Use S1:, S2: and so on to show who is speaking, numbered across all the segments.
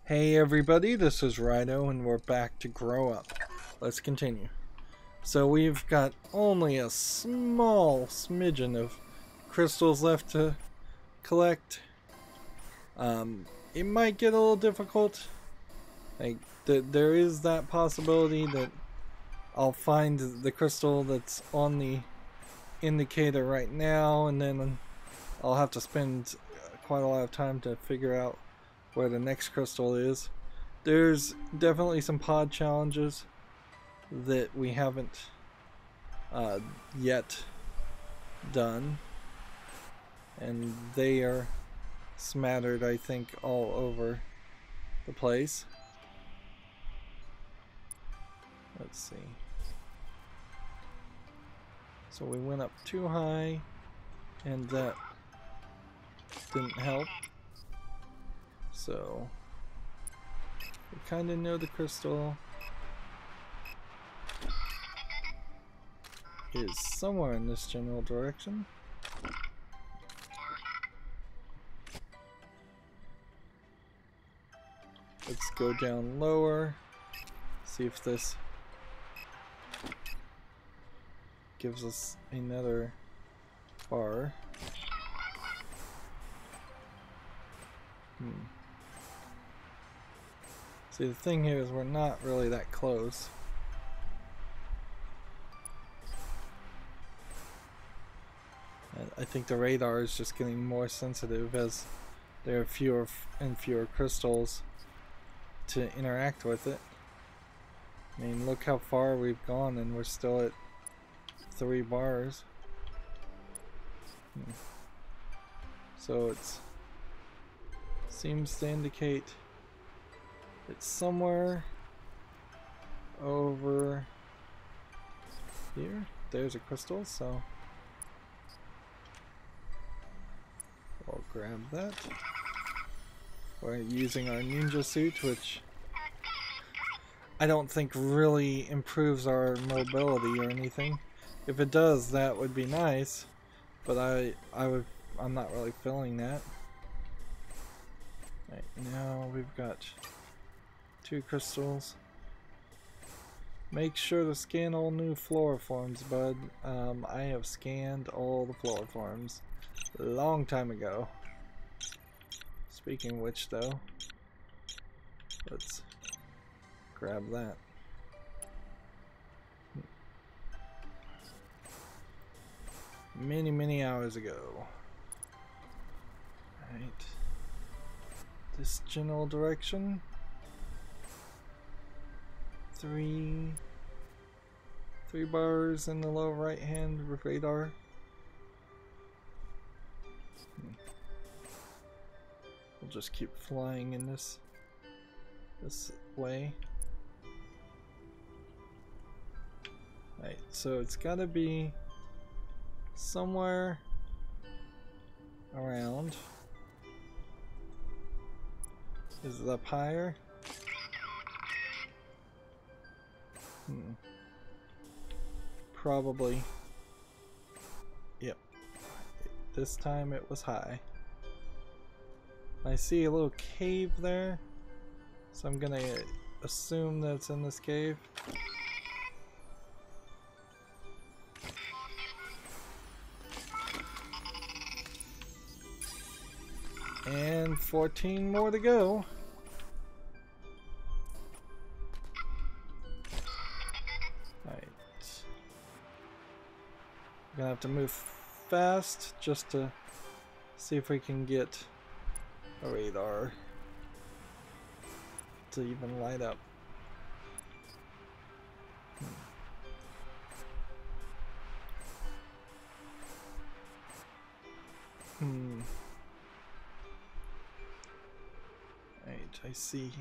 S1: Hey everybody, this is Rydo and we're back to grow up. Let's continue. So we've got only a small smidgen of crystals left to collect. It might get a little difficult. Like there is that possibility that I'll find the crystal that's on the indicator right now, and then I'll have to spend quite a lot of time to figure out where the next crystal is. There's definitely some pod challenges that we haven't yet done, and they are smattered, I think, all over the place. Let's see. So we went up too high, and that didn't help. So we kind of know the crystal is somewhere in this general direction. Let's go down lower, see if this gives us another bar. See, the thing here is we're not really that close. I think the radar is just getting more sensitive as there are fewer and fewer crystals to interact with it. I mean, look how far we've gone and we're still at 3 bars. So it's seems to indicate it's somewhere over here. There's a crystal, so we'll grab that. We're using our ninja suit, which I don't think really improves our mobility or anything. If it does, that would be nice, but I'm not really feeling that. Right, now we've got 2 crystals. Make sure to scan all new flora forms, bud. I have scanned all the flora forms a long time ago. Speaking of which, though, let's grab that. Many hours ago. Right. This general direction. 3 bars in the lower right hand radar. We'll just keep flying in this way. Right, so it's gotta be somewhere around. Is it up higher? Probably. Yep. This time it was high. I see a little cave there, so I'm gonna assume that it's in this cave. And 14 more to go. Alright. Gonna have to move fast just to see if we can get a radar to even light up. Right, I see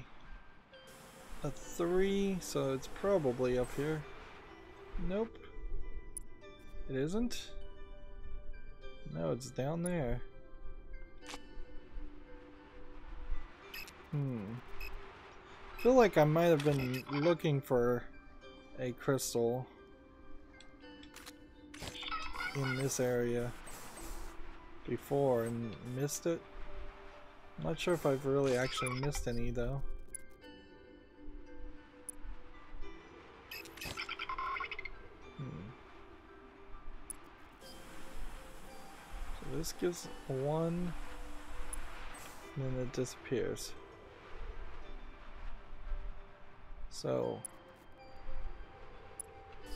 S1: a 3, so it's probably up here. Nope. It isn't? No, it's down there. I feel like I might have been looking for a crystal in this area before and missed it. I'm not sure if I've really actually missed any though. this gives a 1, and then it disappears. So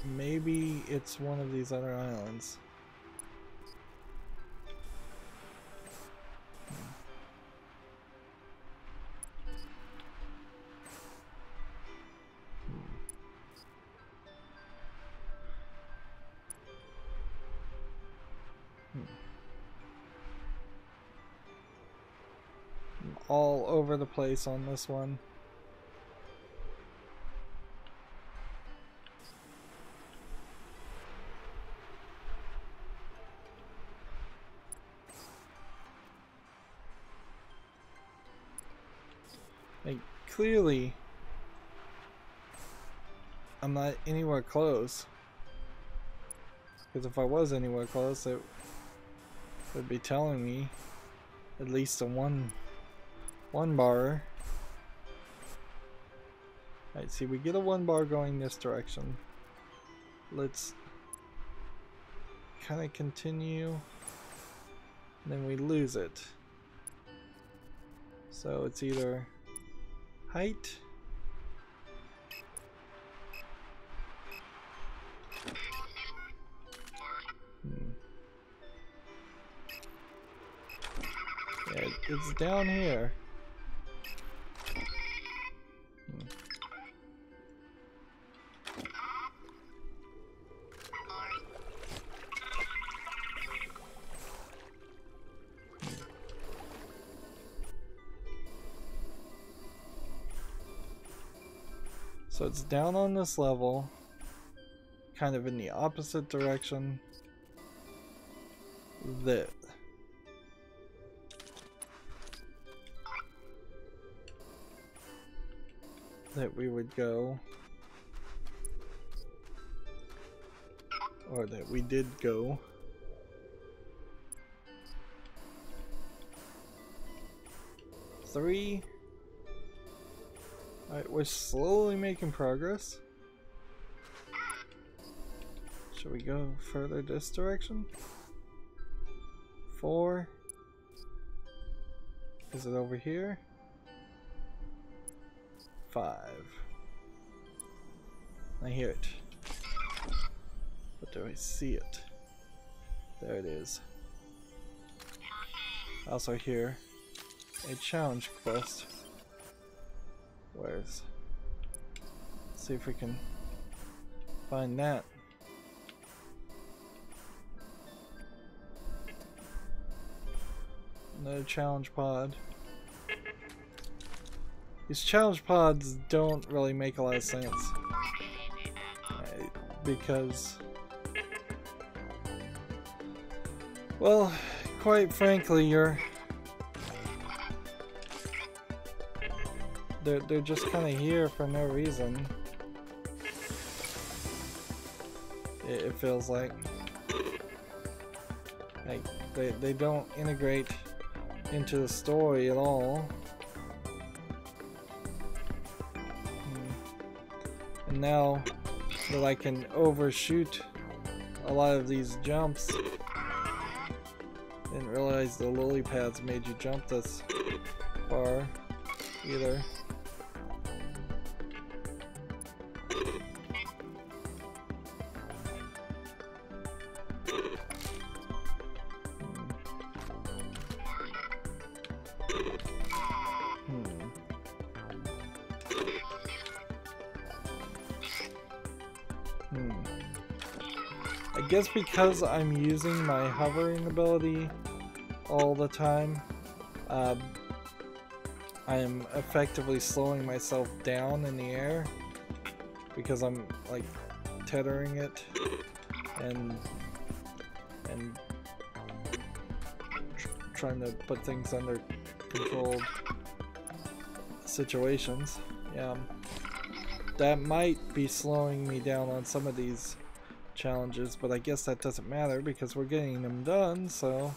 S1: maybe it's one of these other islands. All over the place on this one. Like, clearly I'm not anywhere close, because if I was anywhere close it would be telling me at least a one bar. Alright, see, we get a 1 bar going this direction. Let's kind of continue, and then we lose it. So it's either height, yeah, it's down here. So it's down on this level, kind of in the opposite direction that we would go, or that we did go. Three. Alright, we're slowly making progress. Should we go further this direction? 4. Is it over here? 5. I hear it. But do I see it? There it is. I also hear a challenge quest. Let's see if we can find that. Another challenge pod. These challenge pods don't really make a lot of sense. Because, well, quite frankly, they're just kind of here for no reason. It feels like they don't integrate into the story at all. And now that I can overshoot a lot of these jumps, didn't realize the lily pads made you jump this far either. I guess because I'm using my hovering ability all the time, I am effectively slowing myself down in the air because I'm like tethering it and trying to put things under controlled situations. Yeah, that might be slowing me down on some of these challenges, but I guess that doesn't matter because we're getting them done. So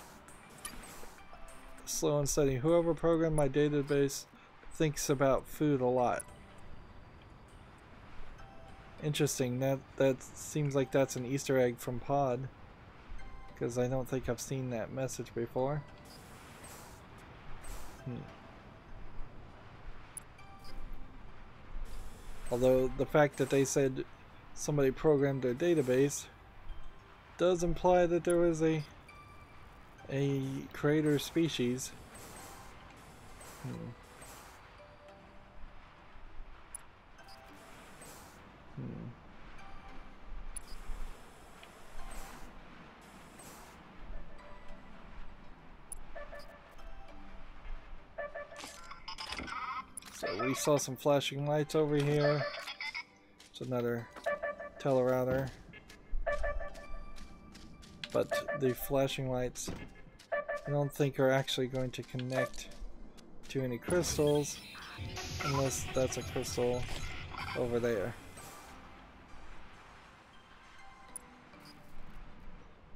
S1: slow and steady. Whoever programmed my database thinks about food a lot. Interesting. That seems like that's an Easter egg from Pod. because I don't think I've seen that message before. Although the fact that they said somebody programmed their database does imply that there was a creator species. So we saw some flashing lights over here. It's another telerouter. But the flashing lights I don't think are actually going to connect to any crystals unless that's a crystal over there.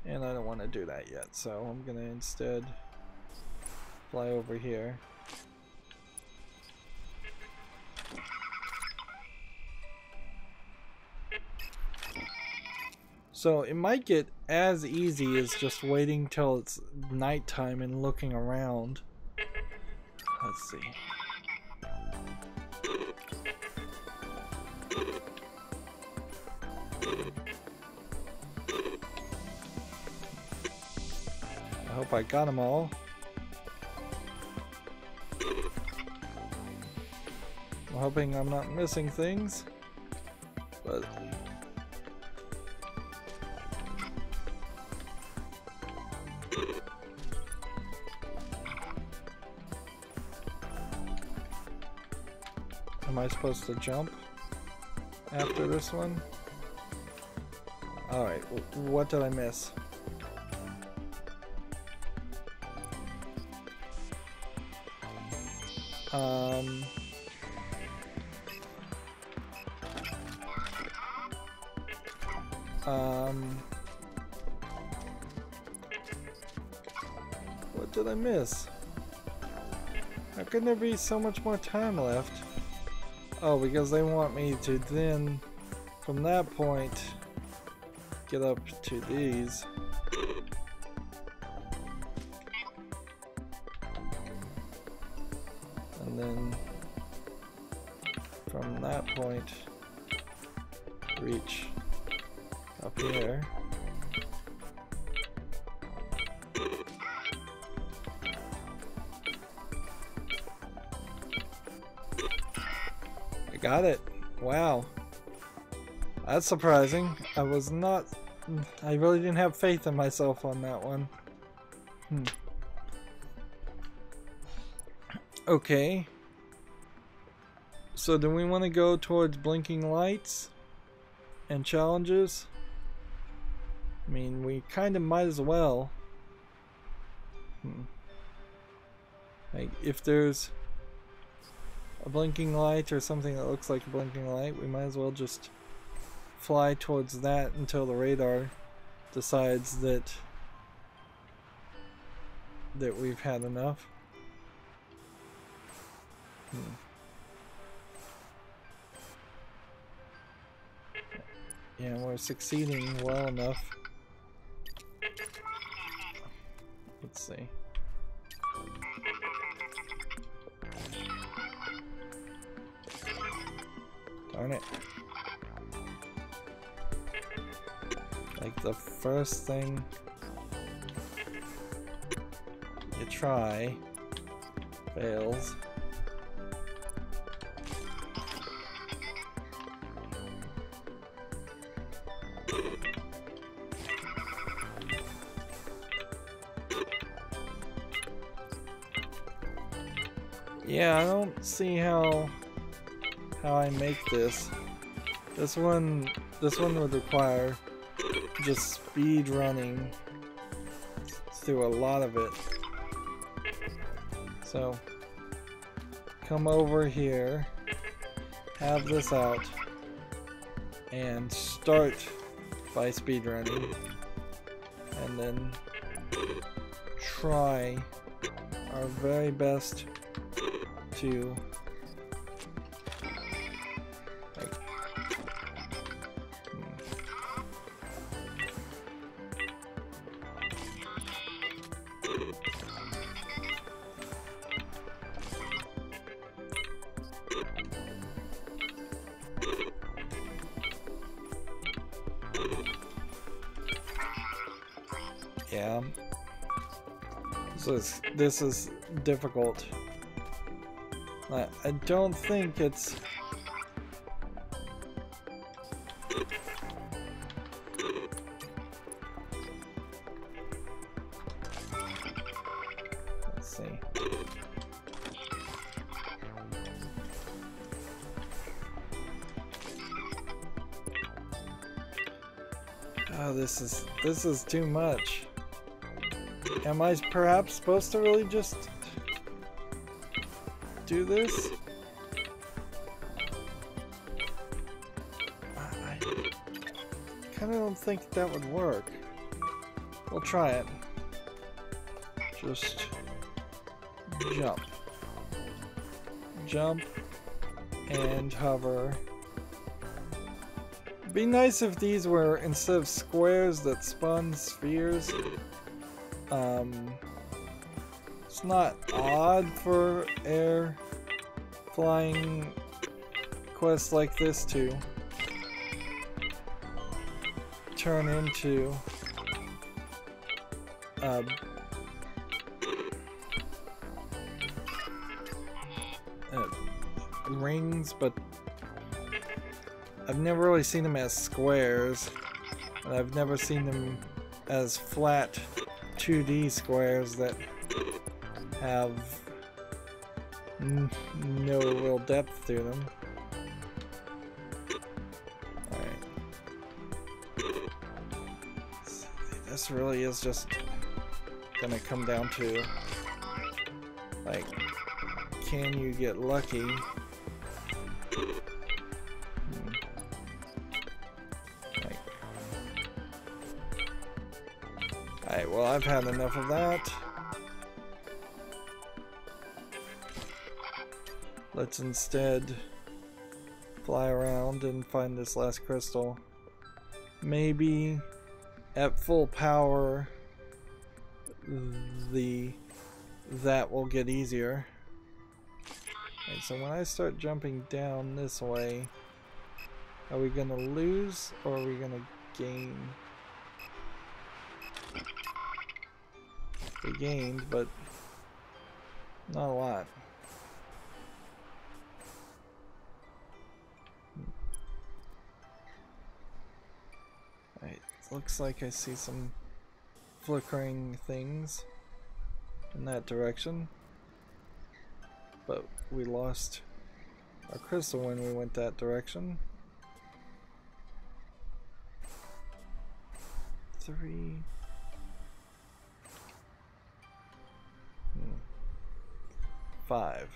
S1: And I don't want to do that yet, so I'm gonna instead fly over here. So it might get as easy as just waiting till it's nighttime and looking around. Let's see. I hope I got them all. I'm hoping I'm not missing things, but am I supposed to jump after this one? Alright, what did I miss? What did I miss? How can there be so much more time left? Oh, because they want me to then, from that point, get up to these. And then, from that point, reach up here. Got it. Wow. That's surprising. I really didn't have faith in myself on that one. Okay. So do we want to go towards blinking lights and challenges? I mean, we kind of might as well. Like, if there's a blinking light or something that looks like a blinking light, we might as well just fly towards that until the radar decides that we've had enough. Yeah, we're succeeding well enough. Let's see. Darn it. Like the first thing you try fails. Yeah, I don't see how I make this. This one would require just speed running through a lot of it. So come over here, have this out, and start by speed running, and then try our very best to Yeah. This is difficult. I don't think it's... Let's see. Oh, this is too much. Am I perhaps supposed to really just do this? I kind of don't think that would work. We'll try it. Just jump. Jump and hover. It'd be nice if these were, instead of squares that spun spheres. It's not odd for air flying quests like this to turn into rings, but I've never really seen them as squares, and I've never seen them as flat 2D squares that have no real depth to them. Alright. This really is just gonna come down to, like, can you get lucky? Alright, well, I've had enough of that. Let's instead fly around and find this last crystal. Maybe at full power that will get easier. Okay, so when I start jumping down this way, are we gonna lose or are we gonna gain? We gained, but not a lot. Alright, looks like I see some flickering things in that direction. But we lost our crystal when we went that direction. 3. 5.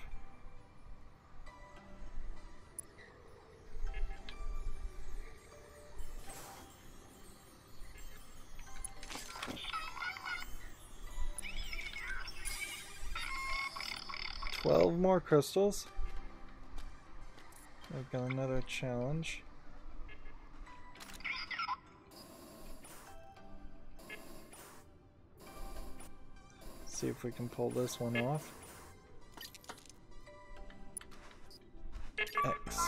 S1: $12 more crystals. I've got another challenge. See if we can pull this one off. X.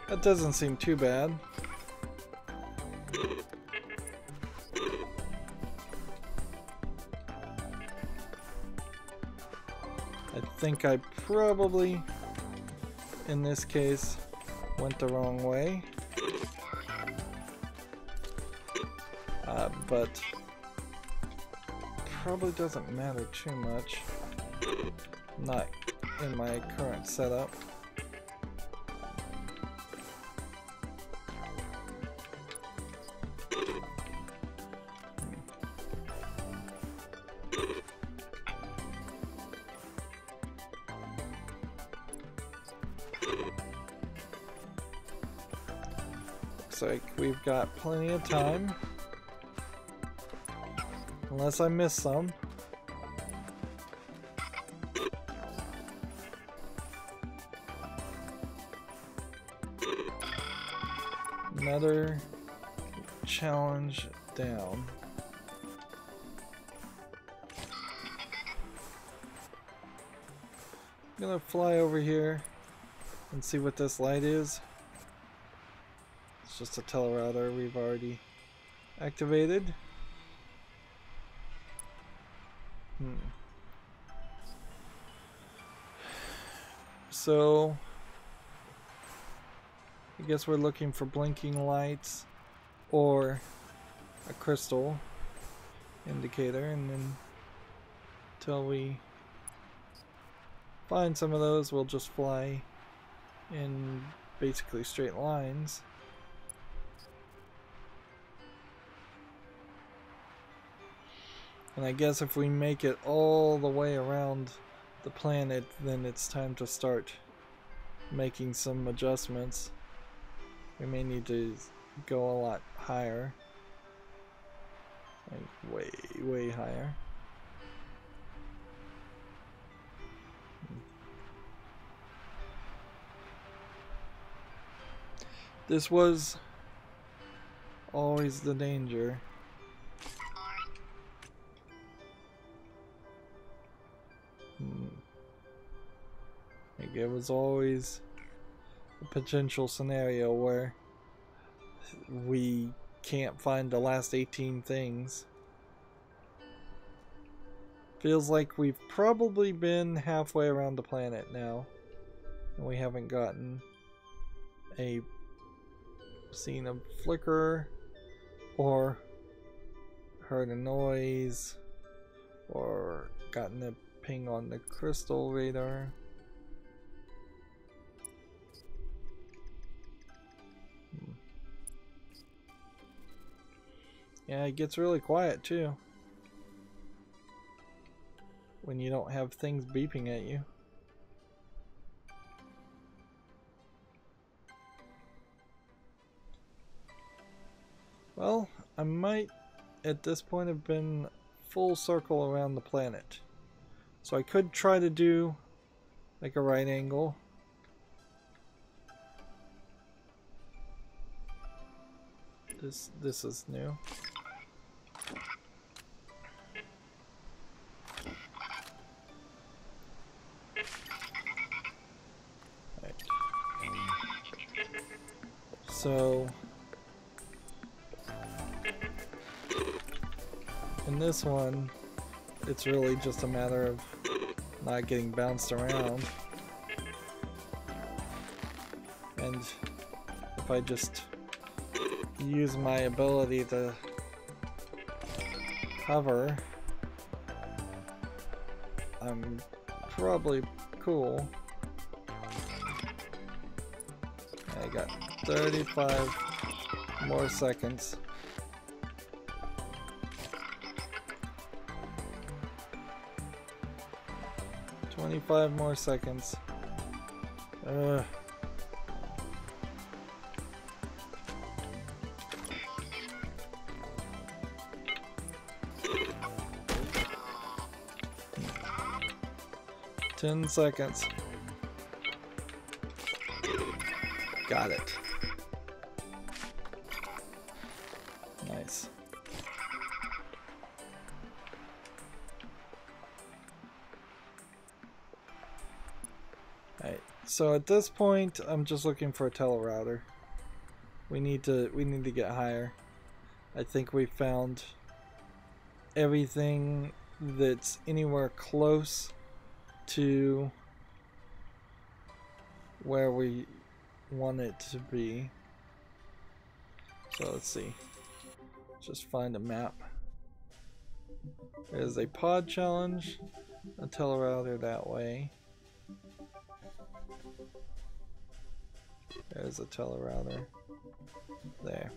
S1: That doesn't seem too bad. I think I probably, in this case, went the wrong way. But probably doesn't matter too much. Not in my current setup. Looks like we've got plenty of time. Unless I miss some. Another challenge down. gonna fly over here and see what this light is. It's just a telerouter we've already activated. So I guess we're looking for blinking lights or a crystal indicator, and then until we find some of those, we'll just fly in basically straight lines. And I guess if we make it all the way around the planet, then it's time to start making some adjustments. We may need to go a lot higher. Like way higher. This was always the danger. Like it was always a potential scenario where we can't find the last 18 things. Feels like we've probably been halfway around the planet now, and we haven't gotten seen a flicker or heard a noise or gotten a ping on the crystal radar. Yeah, it gets really quiet too when you don't have things beeping at you. Well, I might at this point have been full circle around the planet. So I could try to do like a right angle. This is new. Right. So in this one, it's really just a matter of not getting bounced around. And if I just use my ability to hover, I'm probably cool. I got 35 more seconds. Five more seconds. 10 seconds. Got it. Nice. Alright, so at this point I'm just looking for a telerouter. We need to get higher. I think we found everything that's anywhere close to where we want it to be. So let's see. Just find a map. There's a pod challenge, a telerouter that way. There's a telerouter there.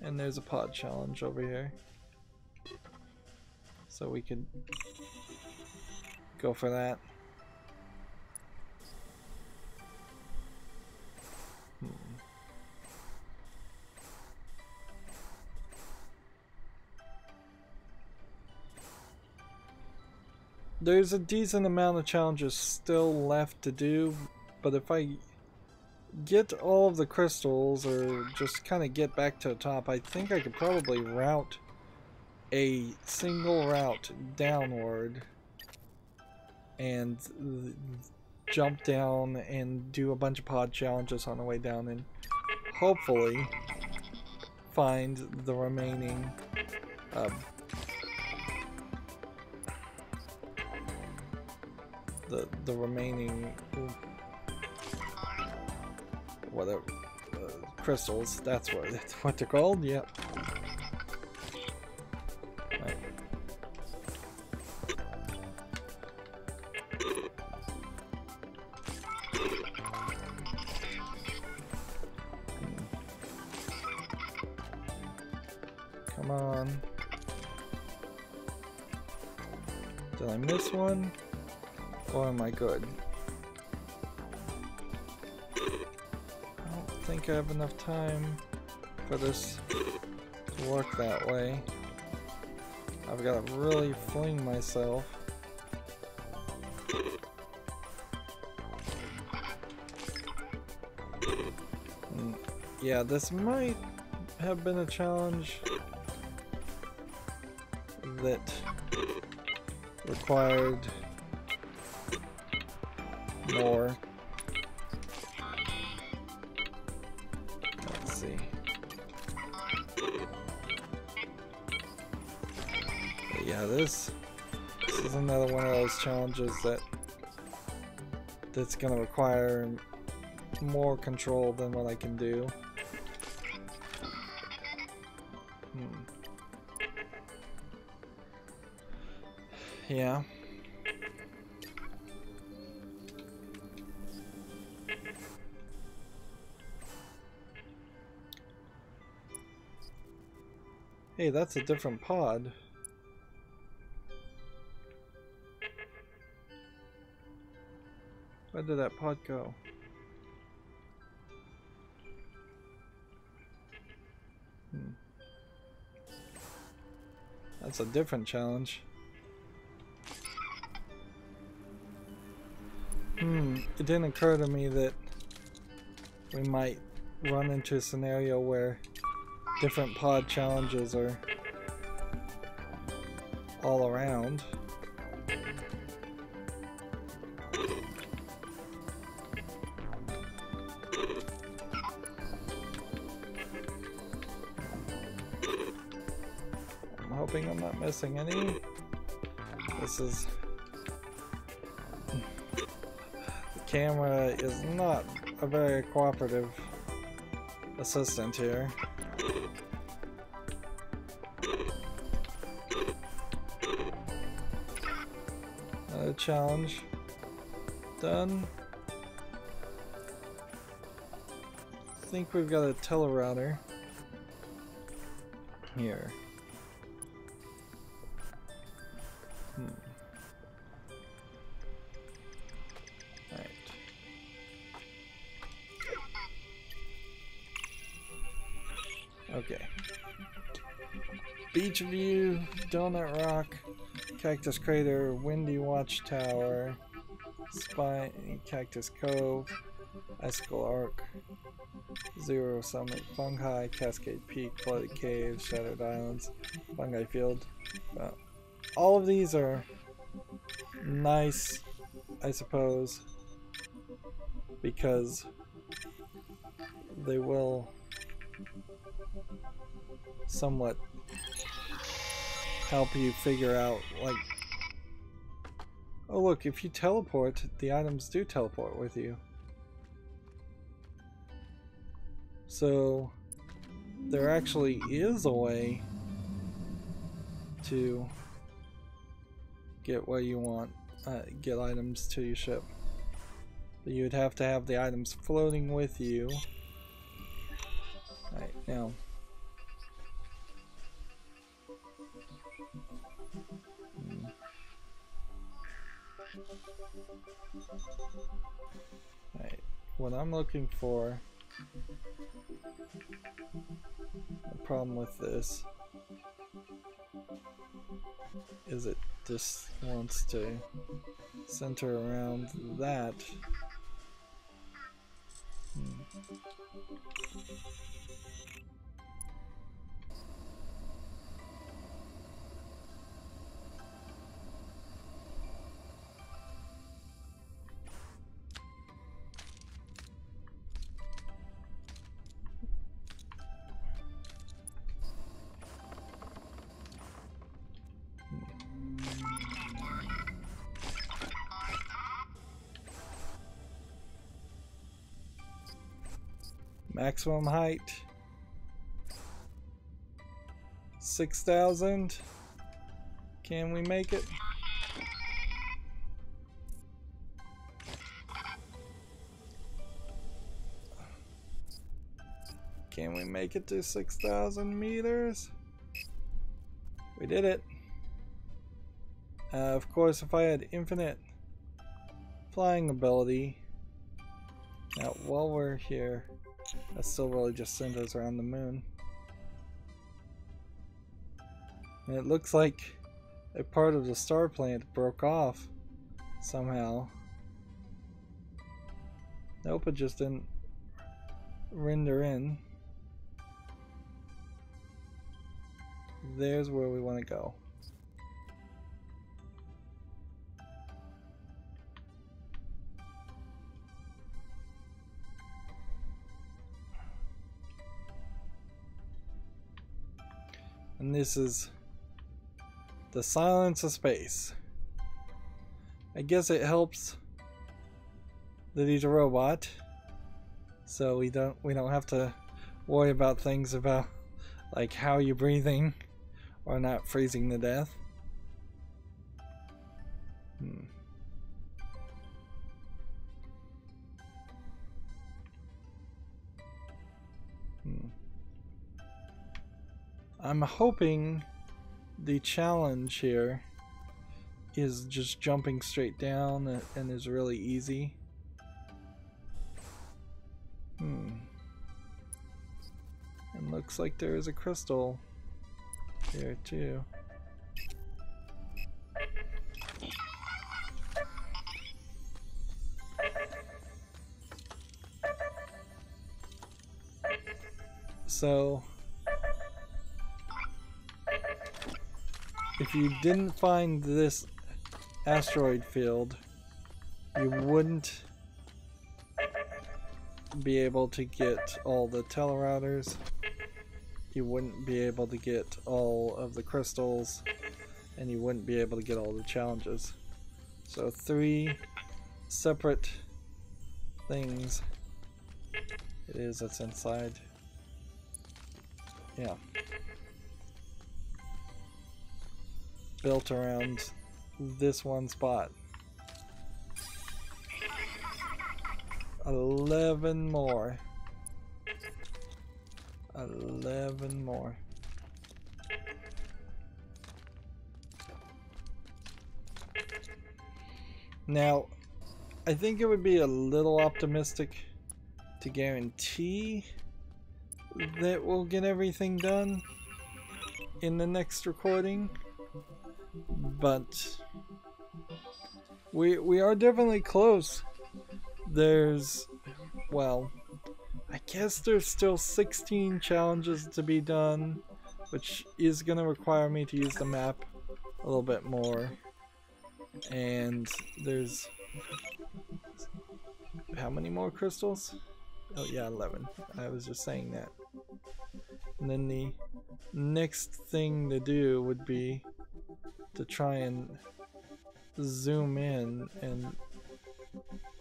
S1: And there's a pod challenge over here. So we could go for that. There's a decent amount of challenges still left to do, but if I get all of the crystals or just kind of get back to the top, I think I could probably route a single route downward and jump down and do a bunch of pod challenges on the way down and hopefully find the remaining the remaining whatever crystals. That's what they're called. Yep. Right. Come on. Did I miss one? Or am I good? I don't think I have enough time for this to work that way. I've got to really fling myself. Yeah, this might have been a challenge that required more. Let's see. But yeah, this is another one of those challenges that's gonna require more control than what I can do. Yeah. Hey, that's a different pod. Where did that pod go? That's a different challenge. It didn't occur to me that we might run into a scenario where different pod challenges are all around. I'm hoping I'm not missing any. This is... the camera is not a very cooperative assistant here. Another challenge done. I think we've got a telerouter here. Right. Okay. Beach view, Donut Rock, Cactus Crater, Windy Watchtower, Spine, Cactus Cove, Icicle Arc, Zero Summit, Fungi, Cascade Peak, Bloody Cave, Shattered Islands, Fungi Field. All of these are nice, I suppose, because they will somewhat help you figure out, like, oh look, if you teleport, the items do teleport with you. So there actually is a way to get what you want, get items to your ship. But you would have to have the items floating with you. Right, now. Right, what I'm looking for, the problem with this is it just wants to center around that. Maximum height 6,000. Can we make it? Can we make it to 6,000 meters? We did it. Of course, if I had infinite flying ability. Now, while we're here, that still really just sent us around the moon. And it looks like a part of the star plant broke off somehow. Nope, it just didn't render in. There's where we want to go. And this is the silence of space. I guess it helps that he's a robot, so we don't have to worry about things about like how you're breathing or not freezing to death. I'm hoping the challenge here is just jumping straight down and is really easy. And looks like there is a crystal here too. So if you didn't find this asteroid field, you wouldn't be able to get all the telerouters, you wouldn't be able to get all of the crystals, and you wouldn't be able to get all the challenges. So 3 separate things it is that's inside. Yeah. Built around this one spot. 11 more. 11 more. Now, I think it would be a little optimistic to guarantee that we'll get everything done in the next recording, but we are definitely close. There's, well, I guess there's still 16 challenges to be done, which is going to require me to use the map a little bit more. And there's, how many more crystals? Oh yeah, 11. I was just saying that. And then the next thing to do would be to try and zoom in and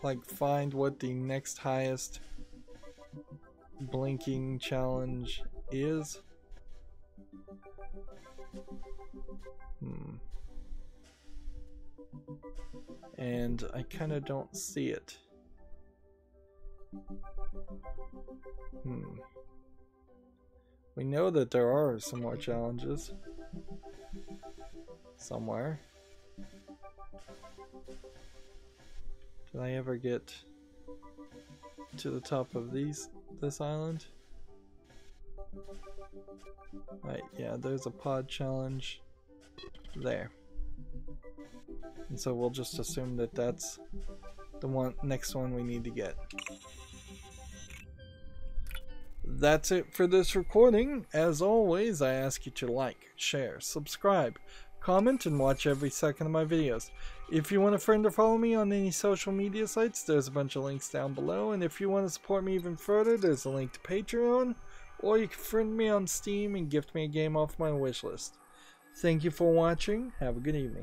S1: like find what the next highest blinking challenge is. And I kind of don't see it. We know that there are some more challenges somewhere. Did I ever get to the top of this island? Right, yeah, there's a pod challenge there. And so we'll just assume that that's the next one we need to get. That's it for this recording. As always, I ask you to like, share, subscribe, comment, and watch every second of my videos. If you want a friend or follow me on any social media sites, there's a bunch of links down below. And if you want to support me even further, there's a link to Patreon, or you can friend me on Steam and gift me a game off my wishlist. Thank you for watching. Have a good evening.